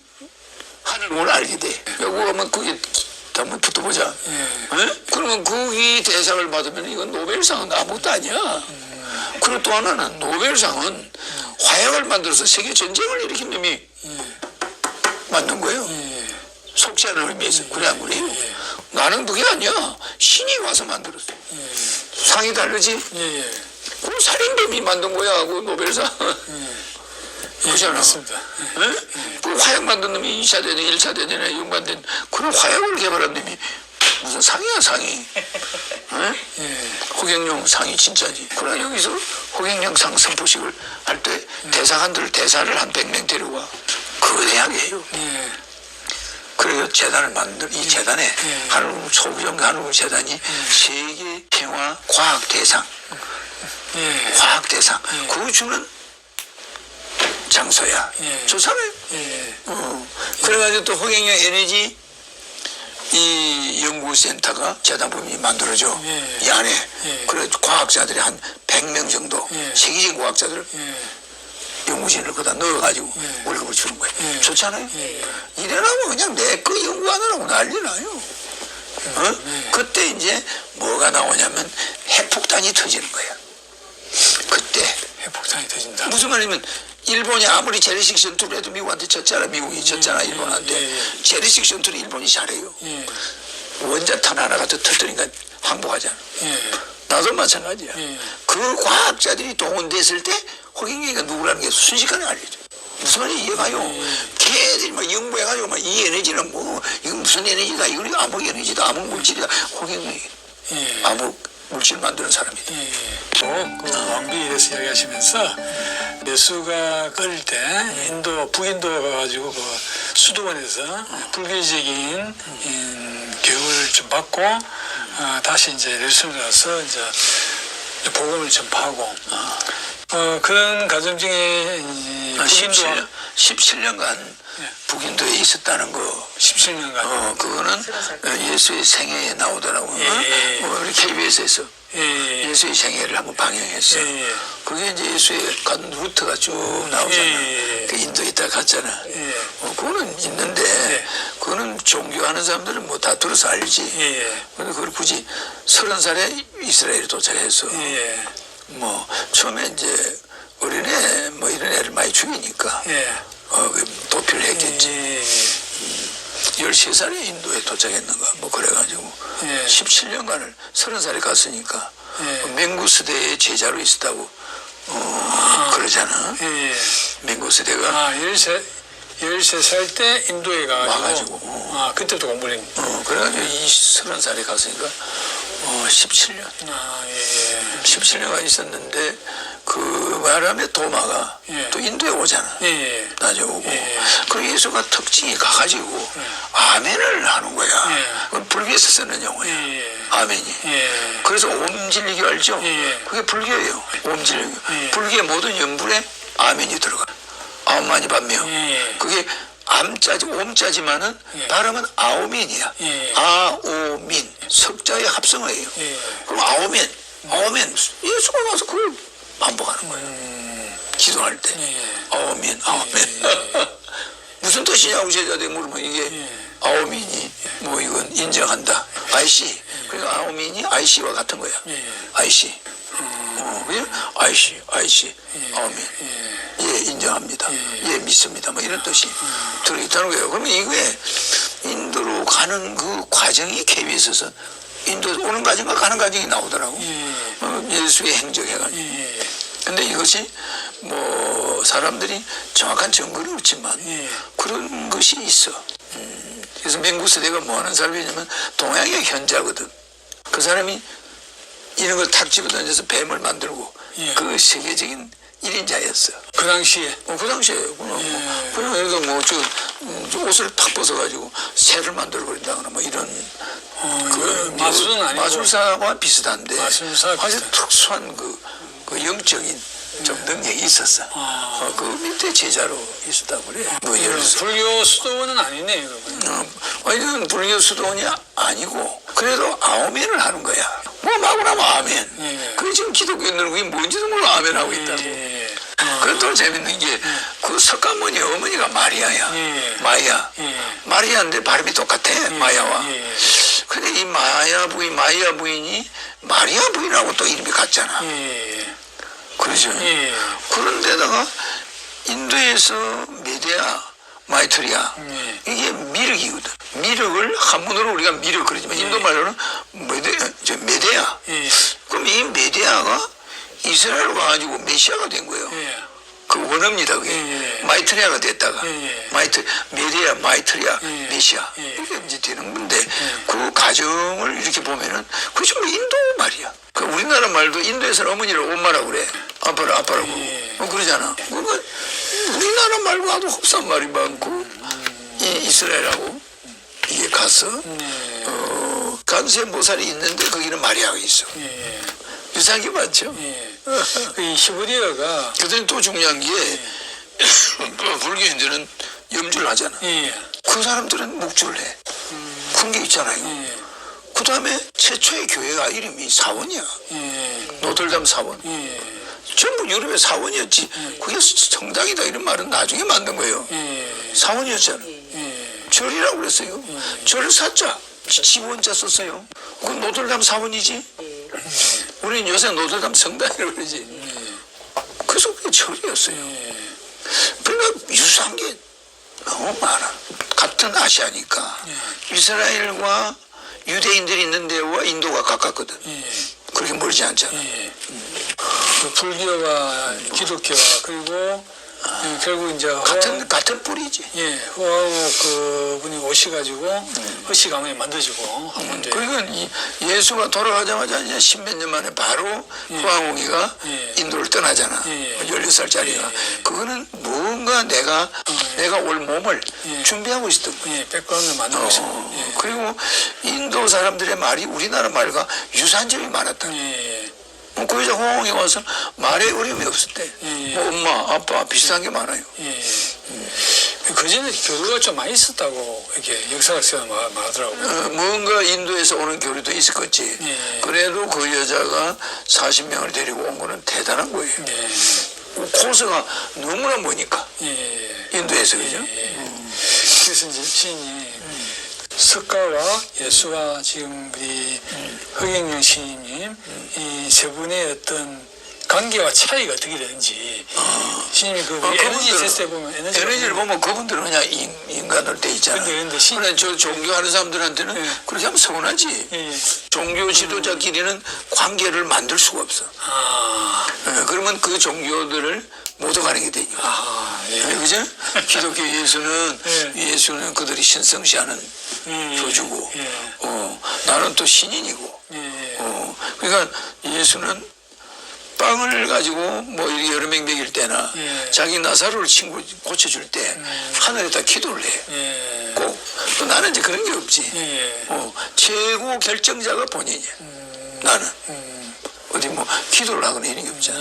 Speaker 2: 하늘공을 알게 돼. 여기 가면 그게 한번 붙어보자. 그러면 거기 대상을 받으면 이건 노벨상은 아무것도 아니야. 그리고 또 하나는 노벨상은 화약을 만들어서 세계 전쟁을 일으킨 놈이 만든 거예요. 속지 않은 의미에서. 그래 안 그래요? 나는 그게 아니야. 신이 와서 만들었어. 상이 다르지? 그 살인범이 만든 거야. 그 노벨상. 그렇잖아.
Speaker 1: 맞습니다.
Speaker 2: 그 화약 만든 놈이 2차 대전, 1차 대전에 용반된 그런 화약을 개발한 놈이 무슨 상이야, 상이. 허경영 상이 진짜지. 그러나 여기서 허경영 상 선포식을 할 때 대사관들 대사를 한 100명 데려와. 거대하게 해요. 그래서 재단을 만들, 이 재단에 한국 소부정 한국 재단이 세계 평화 과학 대상, 과학 대상, 그거 주는 장소야. 좋잖아요. 그래가지고 또 허경영 에너지 이 연구센터가 재단법인이 만들어져. 이 안에. 그래 과학자들이 한 100명 정도, 세계적인 과학자들을 연구진을 거기다 넣어가지고 월급을 주는 거예요. 좋잖아요. 이래라면 그냥 내 거 연구하느라고 난리 나요. 그때 이제 뭐가 나오냐면 핵폭탄이 터지는 거예요. 그때.
Speaker 1: 핵폭탄이 터진다.
Speaker 2: 무슨 말이냐면 일본이 아무리 재래식 전투를 해도 미국한테 졌잖아. 미국이 졌잖아. 일본한테. 재래식 전투를 일본이 잘해요. 원자탄 하나가 더 터뜨리니까 항복하잖아. 나도 마찬가지야.
Speaker 1: 예.
Speaker 2: 그 과학자들이 동원됐을 때 호갱이가 누구라는 게 순식간에 알려져. 무슨 말인지 이해가요? 걔들이 막 연구해가지고 막 이 에너지는 뭐 이거 무슨 에너지다, 이거 암흑 에너지다, 암흑 물질이다. 호갱이 암흑 물질 만드는 사람이다.
Speaker 1: 그 왕비에 대해서 이야기하시면서 예수가 끌 때 인도 북인도 가가지고 그 수도원에서 불교적인 교육을 좀 받고 다시 이제 예루살렘에 가서 이제 복음을 전파하고 그런 과정 중에 북인도
Speaker 2: 17년간 북인도에 있었다는 거.
Speaker 1: 17년간
Speaker 2: 그거는 예수의 생애에 나오더라고. 우리 KBS에서 예수의 생애를 한번 방영했어. 그게 이제 예수의 간 루트가 쭉 나오잖아. 그 인도에 있다 갔잖아. 그거는 있는데 그거는 종교하는 사람들은 뭐 다 들어서 알지. 근데 그걸 굳이 30살에 이스라엘에 도착해서 뭐 처음에 이제 어린애 뭐 이런 애를 많이 죽이니까 도피를 했겠지. 13살에 인도에 도착했는가 뭐 그래가지고 17년간을 30살에 갔으니까 맹구스대의 제자로 있었다고 그러잖아. 맹구스대가
Speaker 1: 13살 때 인도에
Speaker 2: 와가지고
Speaker 1: 그때도 공부를 했
Speaker 2: 그래가지고 30살에 갔으니까 17년 17년간 있었는데 그 바람에 도마가 또 인도에 오잖아. 낮에 오고 그리고 예수가 특징이 가가지고 아멘을 하는 거야. 그건 불교에서 쓰는 용어야. 아멘이. 그래서 옴질리교 알죠? 그게 불교예요. 옴질리교. 불교의 모든 연불에 아멘이 들어가. 아홉만이 반명. 그게 암자지 옴자지만은 발음은 아오민이야. 아오민 석자의 합성어예요. 그럼 아오멘 예수가 와서 그걸 반복하는 거예요. 기도할 때 아오멘 무슨 뜻이냐고 제자들이 물으면 이게 아오민이 뭐 이건 인정한다. 아이씨. 그래서 아오민이 아이씨와 같은 거야. 아이씨. 아이씨 아오민. 예, 인정합니다. 예, 믿습니다. 뭐 이런 뜻이 들어있다는 거예요. 그러면 이거에 인도로 가는 그 과정이 KBS에서 인도 오는 과정과 가는 과정이 나오더라고. 예수의 행적해가지고. 근데 이것이 뭐 사람들이 정확한 증거는 없지만 그런 것이 있어. 그래서 맹구스대가 뭐 하는 사람이냐면 동양의 현자거든. 그 사람이 이런 걸 탁 집어 던져서 뱀을 만들고 그 세계적인 1인자였어.
Speaker 1: 그 당시에?
Speaker 2: 그 당시에. 그냥 여기서 뭐, 옷을 탁 벗어가지고 새를 만들어버린다거나 뭐 이런.
Speaker 1: 마술은 아니고.
Speaker 2: 마술사와 비슷한데.
Speaker 1: 마술사
Speaker 2: 아주 특수한 그 영적인 좀 능력이 있었어. 그 밑에 제자로 있었다고 그래. 뭐 예를 들어서.
Speaker 1: 불교 수도원은 아니네,
Speaker 2: 이건 불교 수도원이 아니고, 그래도 아멘을 하는 거야. 뭐 마구나면 아멘. 그게 지금 기독교인들은 그게 뭔지도 모르고 아멘 하고 있다고. 그것도 재밌는 게, 그 석가모니 어머니가 마리아야. 마이야. 마리아인데 발음이 똑같아, 마야와. 근데 이 마이아 부인이 마리아 부인하고 또 이름이 같잖아. 그러죠. 그런데다가 인도에서 메데아, 마이트리아, 이게 미륵이거든. 미륵을 한문으로 우리가 미륵 그러지만 인도 말로는 메데아. 그럼 이 메데아가 이스라엘로 가가지고 메시아가 된 거예요. 그 원어입니다. 그게 마이트리아가 됐다가 메데아, 마이트리아, 메시아 이렇게 이제 되는 건데 그 과정을 이렇게 보면은 그게 전부 인도 말이야. 그 우리나라 말도 인도에서는 어머니를 엄마라고 그래. 아빠라고. 그러잖아. 그러니까 우리나라 말고 아주 흡사한 말이 많고 이 이스라엘하고 이게 가서 간세모살이 있는데 거기는 마리아가 있어. 유사한 게 많죠.
Speaker 1: 이 히브리어가
Speaker 2: 그다음에 또 중요한 게 불교인들은 염주를 하잖아. 그 사람들은 묵주를 해. 그런 게 있잖아요. 그 다음에 최초의 교회가 이름이 사원이야. 노들담 사원. 전부 유럽의 사원이었지. 그게 성당이다 이런 말은 나중에 만든 거예요. 사원이었잖아. 절이라고 그랬어요. 절 사자. 지원자 썼어요. 그건 노들담 사원이지. 우리는 요새 노들담 성당이라고 그러지. 그래서 그게 절이었어요. 그러니까 유사한 게 너무 많아. 같은 아시아니까. 이스라엘과 유대인들이 있는 데와 인도가 가깝거든. 그렇게 멀지 않잖아.
Speaker 1: 예. 그 불교와 기독교와 그리고 결국 이제
Speaker 2: 같은 뿌리지.
Speaker 1: 예, 호황욱 그분이 오셔가지고 허씨 가문이 만들어지고 한 건데.
Speaker 2: 그러니까 예수가 돌아가자마자 이제 10몇 년 만에 바로 호황욱이가 인도를 떠나잖아. 16살짜리가. 그거는 뭔가 내가 올 몸을 준비하고 있었던 거야.
Speaker 1: 백그라운드 만들고 있어요.
Speaker 2: 그리고 인도 사람들의 말이 우리나라 말과 유사한 점이 많았다. 그 여자 호황이 와서 말에 어려움이 없었대. 뭐 엄마, 아빠 비슷한 게 많아요.
Speaker 1: 그전에 교류가 좀 많이 있었다고 이렇게 역사학자가 말하더라고요.
Speaker 2: 뭔가 인도에서 오는 교류도 있었겠지. 그래도 그 여자가 40명을 데리고 온 거는 대단한 거예요. 코스가 너무나 머니까. 인도에서, 그죠?
Speaker 1: 그래서 이제 시인이 석가와 예수와 지금 우리 허경영 시인님 이 세 분의 어떤 관계와 차이가 어떻게 되는지 시인이 그 에너지 테스트에 보면
Speaker 2: 에너지를 보면 그분들은 그냥 인간으로 돼 있잖아.
Speaker 1: 근데
Speaker 2: 그래 저 종교하는 사람들한테는 그렇게 하면 서운하지. 종교 지도자끼리는 관계를 만들 수가 없어. 그러면 그 종교들을 못 오가는 게 되니까. 그죠? 기독교 예수는 그들이 신성시하는 교주고, 나는 또 신인이고, 그러니까 예수는 빵을 가지고 뭐 이렇게 여러 명 먹일 때나 자기 나사로를 친구 고쳐줄 때 하늘에다 기도를 해. 꼭. 또 나는 이제 그런 게 없지. 최고 결정자가 본인이야. 나는. 어디 뭐 기도를 하거나 이런 게 없잖아.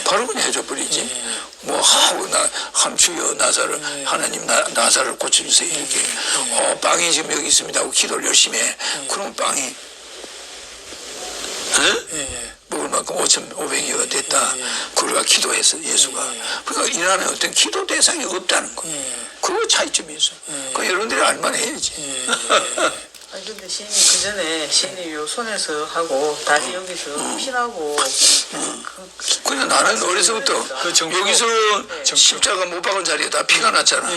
Speaker 2: 바로 그냥 해줘 버리지. 뭐 하고 함추여 나사를 하나님 나사를 고쳐주세요 이렇게. 빵이 지금 여기 있습니다 하고 기도를 열심히 해. 그러면 빵이 먹을 만큼 5,500여가 됐다. 그러가 기도했어 예수가. 그러니까 이 안에 어떤 기도 대상이 없다는 거. 그거 차이점이 있어. 그 여러분들이 알만 해야지.
Speaker 3: 아니 근데 시인이 그 전에 시인이 요 손에서 하고 다리 여기서 피나고
Speaker 2: 근데 나는 어려서부터 여기서 십자가 못 박은 자리에 다 피가 났잖아.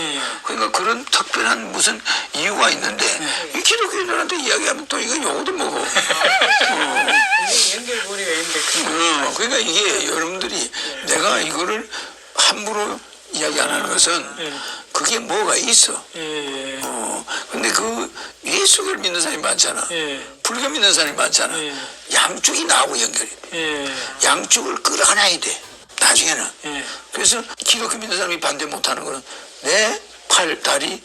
Speaker 2: 그러니까 그런 특별한 무슨 이유가 있는데 이 기독교인들한테 이야기하면 또 이거 용어도 먹어.
Speaker 3: 이게 연결고리가 있는데
Speaker 2: 그러니까 이게 여러분들이 내가 이거를 함부로 이야기 안 하는 것은 그게 뭐가 있어. 근데 그 예수를 믿는 사람이 많잖아. 불교 믿는 사람이 많잖아. 양쪽이 나하고 연결이 돼. 양쪽을 끌어안아야 돼. 나중에는. 그래서 기독교 믿는 사람이 반대 못하는 거는 내 팔, 다리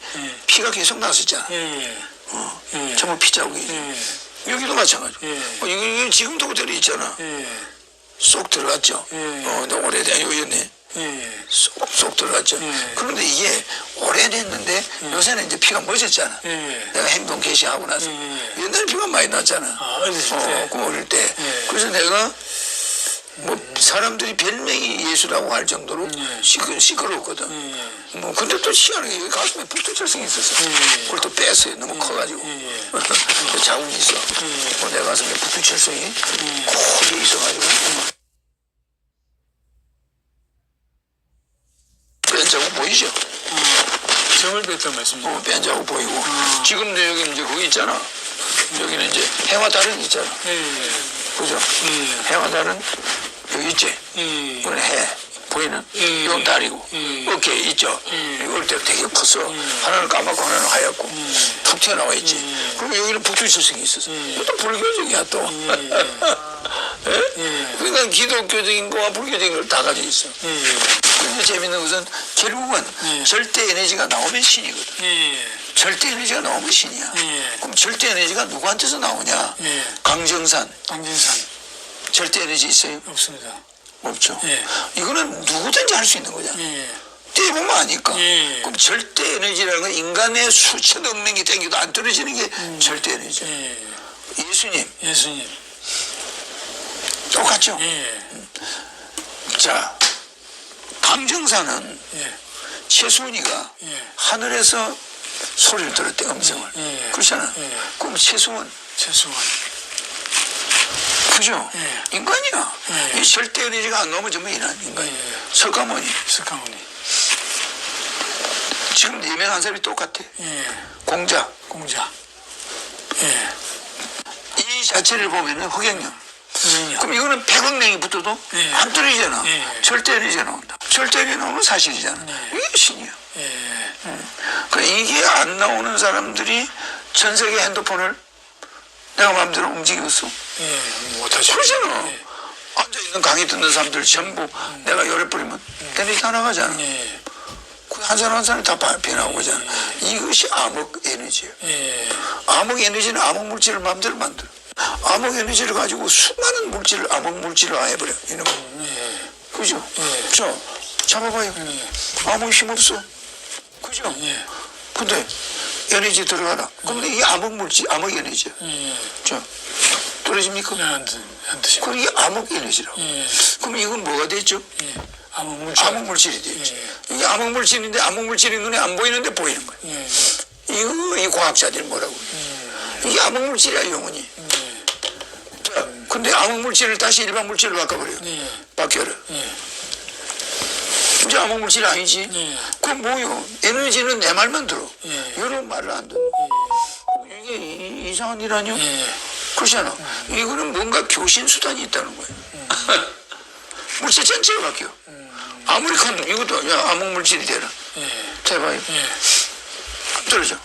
Speaker 2: 피가 계속 났었잖아. 정말 피자국이. 여기도 마찬가지고. 이게 지금도 그대로 있잖아. 쏙 들어갔죠. 오래된 요였네. 쏙 들어갔죠. 그런데 이게 오래됐는데 요새는 이제 피가 멎었잖아. 내가 행동 개시하고 나서. 옛날에 피가 많이 났잖아. 그 어릴 때. 그래서 내가 뭐 사람들이 별명이 예수라고 할 정도로 시끄러웠거든. 뭐 근데 또 희한하게 여기 가슴에 북두철성이 있었어. 그걸 또 뺐어요. 너무 커가지고. 자국이 있어. 내 가슴에 북두철성이 크게 있어가지고. 뺀 자국 보이죠?
Speaker 1: 점을 뺐단 말씀이죠.
Speaker 2: 뺀 자국 보이고. 지금도 여기 이제 거기 있잖아. 여기는 이제 해와 달은 있잖아. 그죠? 해와 달은 여기 있지? 이건 해. 보이는? 이건 달이고. 어깨 있죠? 이걸 때 되게 컸어. 하나는 까맣고 하나는 하얗고. 툭 튀어나와 있지. 그리고 여기는 북두칠성이 있었어. 이것도 불교적이야 또. 그러니까 기독교적인 거와 불교적인 걸 다 가지고 있어. 근데 재밌는 것은 결국은 절대 에너지가 나오면 신이거든. 절대 에너지가 나오면 신이야. 그럼 절대 에너지가 누구한테서 나오냐? 강정산. 절대 에너지 있어요?
Speaker 1: 없습니다.
Speaker 2: 없죠. 이거는 누구든지 할 수 있는 거잖아. 떼보면 아니까. 그럼 절대 에너지라는 건 인간의 수천억 명이 땡겨도 안 떨어지는 게 절대 에너지야. 예수님. 똑같죠? 자, 강정사는 최수원이가 하늘에서 소리를 들었대, 음성을. 그렇잖아. 그럼 최수원. 그죠? 인간이야. 이 절대 에너지가 안 나오면 전부 인간이야. 석가모니. 지금 유명한 사람이 똑같아. 공자. 이 자체를 보면은 허경영. 그럼 이거는 100억 냉이 붙어도
Speaker 1: 예.
Speaker 2: 안 떨어지잖아.
Speaker 1: 예.
Speaker 2: 절대 에너지가 나온다. 절대 에너지 나오는 사실이잖아. 이게 신이야. 그러니까 이게 안 나오는 사람들이 전 세계 핸드폰을 내가 마음대로 움직였어.
Speaker 1: 못하죠.
Speaker 2: 그러잖아. 앉아있는 강의 듣는 사람들 전부 내가 열어버리면 에너지 다 나가잖아. 한 사람 한 사람이 다 변하고잖아. 이것이 암흑 에너지예요. 암흑 에너지는 암흑 물질을 마음대로 만들어. 암흑 에너지를 가지고 수많은 물질을 암흑 물질을 해버려. 이놈. 그죠? 자, 잡아봐요. 아무 힘 없어. 그죠? 근데 에너지 들어가라. 근데 이게 암흑 물질, 암흑 에너지야. 자, 떨어집니까?
Speaker 1: 안 드시고.
Speaker 2: 그럼 이게 암흑 에너지라고. 그럼 이건 뭐가 됐죠? 암흑 물질이 되죠. 이게 암흑 물질인데 암흑 물질이 눈에 안 보이는데 보이는 거예요. 이거 이 과학자들이 뭐라고 그래요? 이게 암흑 물질이야, 영혼이. 자, 근데 암흑 물질을 다시 일반 물질로 바꿔버려요. 바뀌어라. 이제 암흑 물질이 아니지. 그럼 뭐요? 에너지는 내 말만 들어. 여러분 말을 안 듣는. 이게 이상한 일 아니요? 그렇잖아. 이거는 뭔가 교신 수단이 있다는 거예요. 물질 전체가 바뀌어. 아무리 큰 이것도 야 암흑 물질이 되라. 해봐요. 떨어져.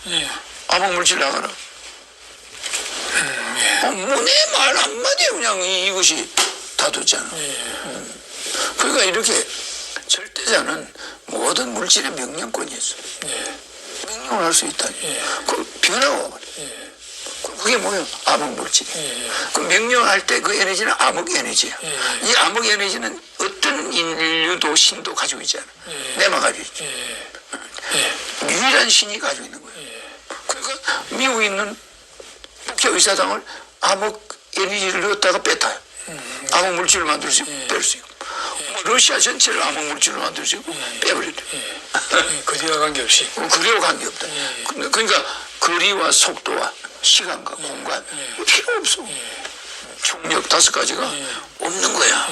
Speaker 2: 암흑 물질 나가라. 뭐 내 말 한마디에 그냥 이것이 다 됐잖아. 그러니까 이렇게 절대자는 모든 물질의 명령권이 있어. 명령을 할 수 있다니. 그럼 변화가 와버려. 그게 뭐예요? 암흑 물질. 그 명령할 때 그 에너지는 암흑 에너지야. 이 암흑 에너지는 어떤 인류도 신도 가지고 있지 않아. 내만 가지고 있지. 유일한 신이 가지고 있는 거예요. 그러니까 미국에 있는 국제의사당을 암흑 에너지를 넣었다가 뺐다요. 암흑 물질을 만들 수 있고 뺄 수 있고. 뭐 러시아 전체를 암흑 물질로 만들 수 있고 빼버렸대.
Speaker 1: 거리와 관계없이.
Speaker 2: 거리와 관계없다. 그러니까 거리와 속도와 시간과 공간 필요 없어. 총력 5가지가 없는 거야.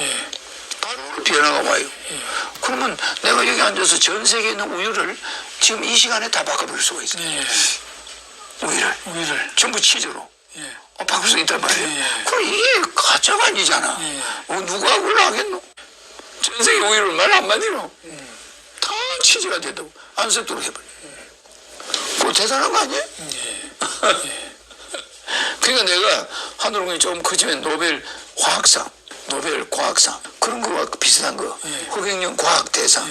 Speaker 2: 바로 변화가 와요. 그러면 내가 여기 앉아서 전 세계에 있는 우유를 지금 이 시간에 다 바꿔버릴 수가 있어. 우유를 전부 치즈로 바꿀 수 있단 말이에요. 그럼 이게 가짜가 아니잖아. 누가 그걸 하겠노? 전 세계 우유를 말 한마디로 다 치즈가 된다고 안 섞도록 해버려. 그거 대단한 거 아니에요? 그러니까 내가 하늘공이 조금 커지면 노벨 화학상, 노벨 과학상 그런 거와 비슷한 거. 허경영 과학대상,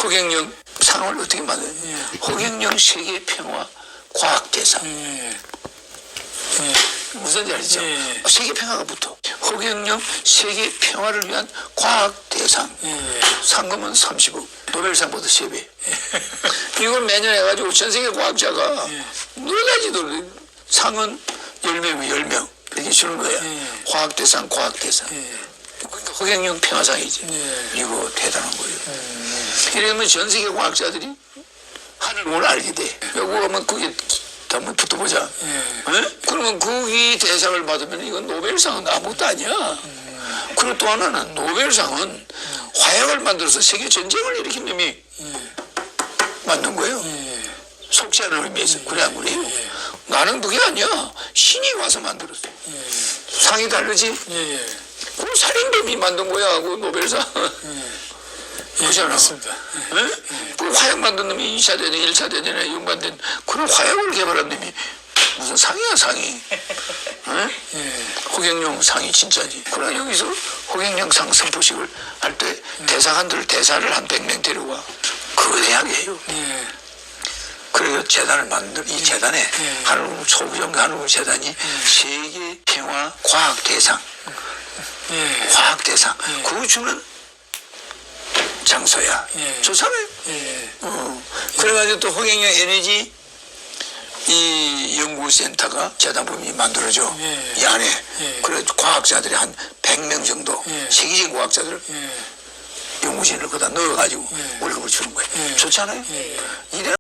Speaker 2: 허경영 상을 어떻게 만들어요? 허경영 세계 평화 과학대상. 무슨 지 알죠? 세계 평화가 붙어. 허경영 세계 평화를 위한 과학대상. 상금은 30억. 노벨상보다 3배. 이걸 매년 해가지고 전 세계 과학자가 놀라지도 상은 10명이면 10명. 이렇게 주는 거야. 과학대상, 과학대상. 그러니까 허경영 평화상이지. 이거 대단한 거예요. 이러면 전 세계 과학자들이 하늘공을 알게 돼. 여기 가면 그게 한번 붙어보자. 그러면 거기 대상을 받으면 이건 노벨상은 아무것도 아니야. 그리고 또 하나는 노벨상은 화약을 만들어서 세계 전쟁을 일으킨 놈이 만든 거예요. 속지 않은 의미에서. 그래 안 그래요? 나는 그게 아니야. 신이 와서 만들었어. 상이 다르지? 그럼 살인범이 만든 거야. 그 노벨상. 그렇잖아.
Speaker 1: 맞습니다.
Speaker 2: 그 화약 만든 놈이 2차 대전, 1차 대전에 연관된 그런 화약을 개발한 놈이 무슨 상이야, 상이. 허경영 상이 진짜지. 그러나 여기서 허경영 상 선포식을 할 때 대사관들 대사를 한 100명 데려와. 그거 대학이에요. 그래서 재단을 만들, 이 재단에 한국 소부정 한국 재단이 세계 평화 과학 대상, 과학 대상, 그거 주는 장소야. 좋잖아요. 그래가지고 또 허경영 에너지 이 연구센터가 재단법인이 만들어져. 이 안에. 그래 과학자들이 한 100명 정도, 세계적인 과학자들을 연구진을 거기다 넣어가지고 월급을 주는 거예요. 좋잖아요. 이래